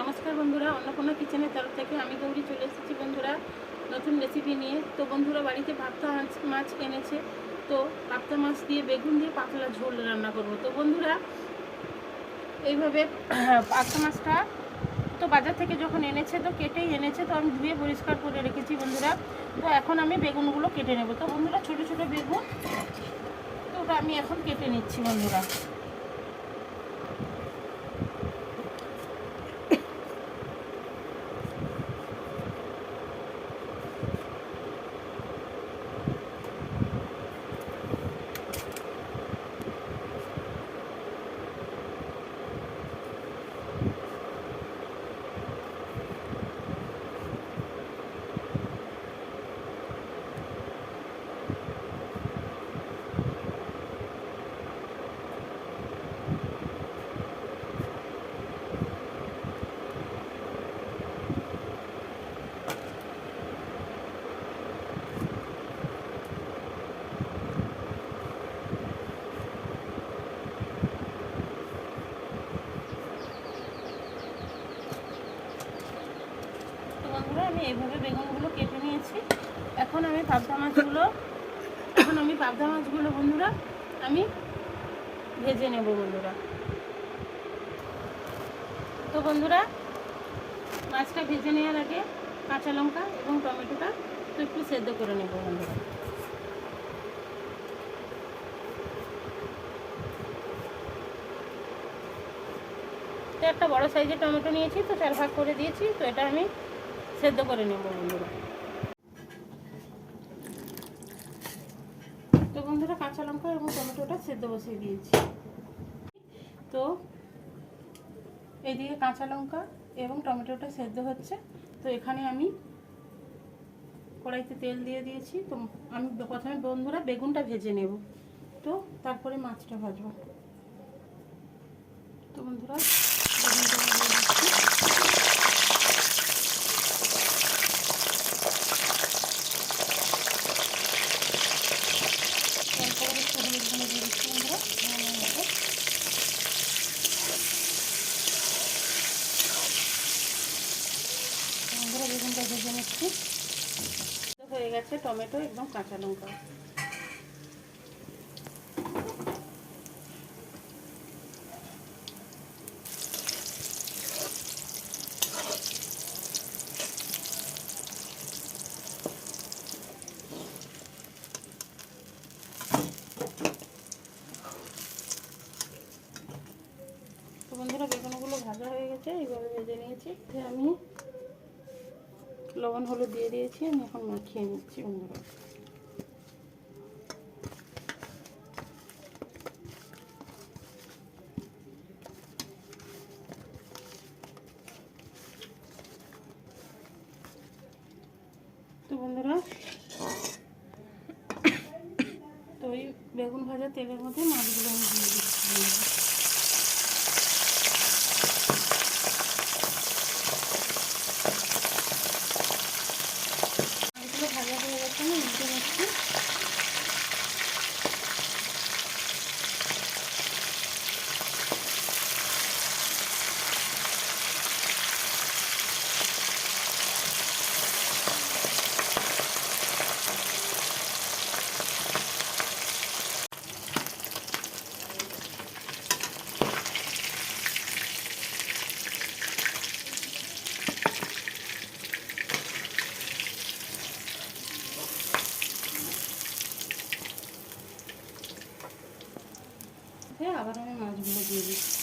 নমস্কার বন্ধুরা, অন্নপূর্ণা কিচেনের তরফ থেকে আমি গৌরী চলে এসেছি বন্ধুরা নতুন রেসিপি নিয়ে। তো বন্ধুরা, বাড়িতে পাবদা মাছ এনেছে, তো পাবদা মাছ দিয়ে বেগুন দিয়ে পাতলা ঝোল রান্না করব। তো বন্ধুরা, এইভাবে পাবদা মাছটা তো বাজার থেকে যখন এনেছে তো কেটেই এনেছে, তো আমি ধুয়ে পরিষ্কার করে রেখেছি বন্ধুরা। তো এখন আমি বেগুনগুলো কেটে নেব। তো বন্ধুরা, ছোটো ছোটো বেগুন, তো ওটা আমি এখন কেটে নিচ্ছি বন্ধুরা। আমি এইভাবে বেগুনগুলো কেটে নিয়েছি। এখন আমি পাবদা মাছগুলো বন্ধুরা আমি ভেজে নেব বন্ধুরা। তো বন্ধুরা, মাছটা ভেজে নেওয়ার আগে কাঁচা লঙ্কা এবং টমেটোটা তো একটু সেদ্ধ করে নেব বন্ধুরা। তো একটা বড় সাইজের টমেটো নিয়েছি, তো 4 ভাগ করে দিয়েছি, তো এটা আমি সেদ্ধ করে নেব বন্ধুরা। তো বন্ধুরা, কাঁচা লঙ্কা এবং টমেটোটা সেদ্ধ বসিয়ে দিয়েছি। তো এইদিকে কাঁচা লঙ্কা এবং টমেটোটা সেদ্ধ হচ্ছে, তো এখানে আমি কড়াইতে তেল দিয়ে দিয়েছি। তো আমি প্রথমে বন্ধুরা বেগুনটা ভেজে নেব, তো তারপরে মাছটা ভাজবো। তো বন্ধুরা, বেগুনটা দিয়ে দিচ্ছি। বন্ধুরা, বেগুনটা ভেজে নিচ্ছি। হয়ে গেছে টমেটো একদম কাঁচা লঙ্কা। তো বন্ধুরা, বেগুনগুলো ভাজা হয়ে গেছে, এইভাবে ভেজে নিয়েছি। আমি লবণ হলুদ দিয়ে দিয়েছি, আমি এখন মাখিয়ে নিচ্ছি বন্ধুরা। তো বন্ধুরা, তো ওই বেগুন ভাজা তেলের মধ্যে মাছগুলো আমি দিয়ে দিচ্ছি। মাছগুলো ভাজা হয়ে গেছে, আমি উল্টে নিচ্ছি। আবার আমি মাছগুলো দিয়ে দিচ্ছি।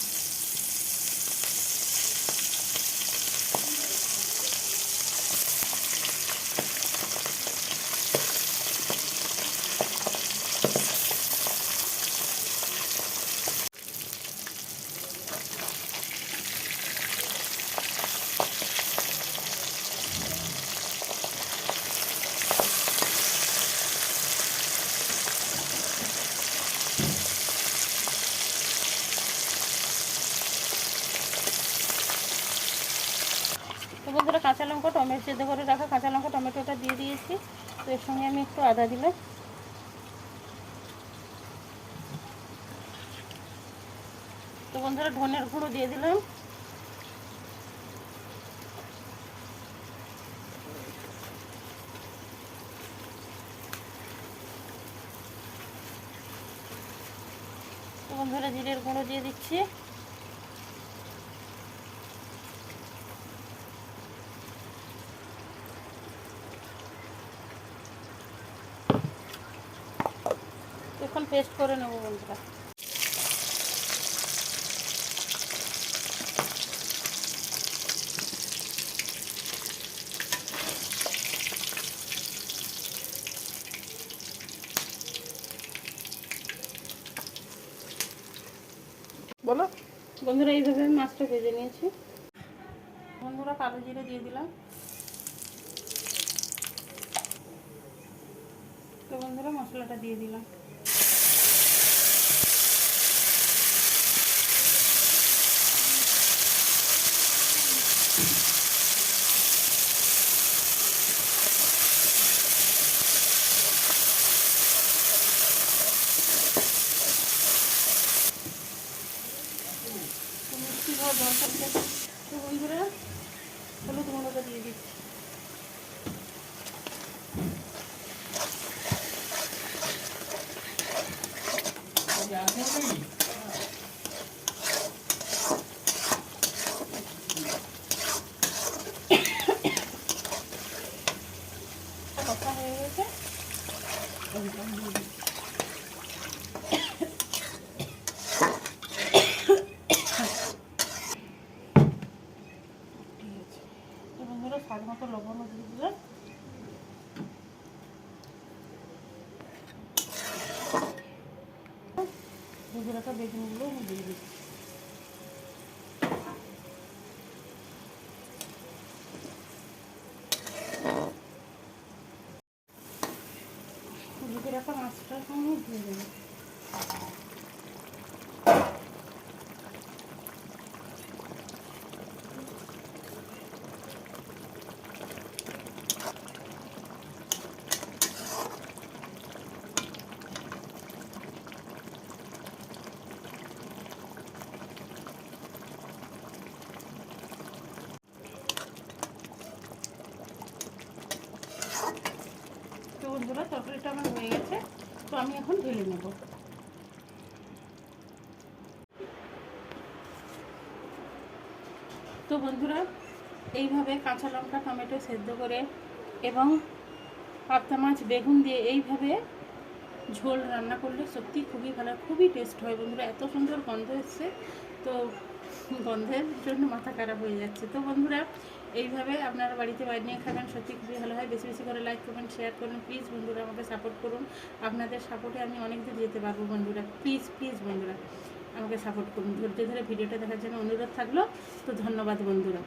তো বন্ধুরা, কাঁচা লঙ্কা টমেটো সেদ্ধ করে রাখা কাঁচা লঙ্কা টমেটোটা দিয়ে দিয়েছি। তো এর সঙ্গে আমি একটু আদা দিলাম। তো বন্ধুরা, ধনের গুঁড়ো দিয়ে দিলাম। বন্ধুরা জিরের গুঁড়ো দিয়ে দিচ্ছি। এখন পেস্ট করে নেব বন্ধুরা। বলো বন্ধুরা এইভাবে মাছটা ভেজে নিয়েছি। বন্ধুরা কালো জিরে দিয়ে দিলাম। তো বন্ধুরা মশলাটা দিয়ে দিলাম। মিষ্টি হওয়ার দরকার নেই। তো বন্ধুরা হলুদ গুঁড়োটা দিয়ে দিচ্ছি। কষা হয়ে গেছে। বন্ধুরা স্বাদ মতো লবণ দিয়ে দিলাম। ভেজে রাখা বেগুনগুলো দিয়ে দিচ্ছি। ভেজে রাখা মাছটার সঙ্গে দিয়ে দেবো। তো বন্ধুরা তরকারিটা আমার হয়ে গেছে। তো আমি এখন ঢেলে নেব। তো বন্ধুরা এইভাবে কাঁচা লঙ্কা টমেটো সেদ্ধ করে এবং পাবদা মাছ বেগুন দিয়ে এইভাবে ঝোল রান্না করলে সত্যি খুবই ভালো, খুবই টেস্ট হয় বন্ধুরা। এত সুন্দর গন্ধ এসছে, তো গন্ধের জন্য মাথা খারাপ হয়ে যাচ্ছে। তো বন্ধুরা এইভাবে আপনারা বাড়িতে বানিয়ে খাবেন, সত্যি খুবই ভালো হয়। বেশি বেশি করে লাইক করবেন, শেয়ার করুন। প্লিজ বন্ধুরা আমাকে সাপোর্ট করুন। আপনাদের সাপোর্টে আমি অনেক দূর যেতে পারবো বন্ধুরা। প্লিজ প্লিজ বন্ধুরা আমাকে সাপোর্ট করুন। ধৈর্য ধরে ভিডিওটা দেখার জন্য অনুরোধ থাকলো। তো ধন্যবাদ বন্ধুরা।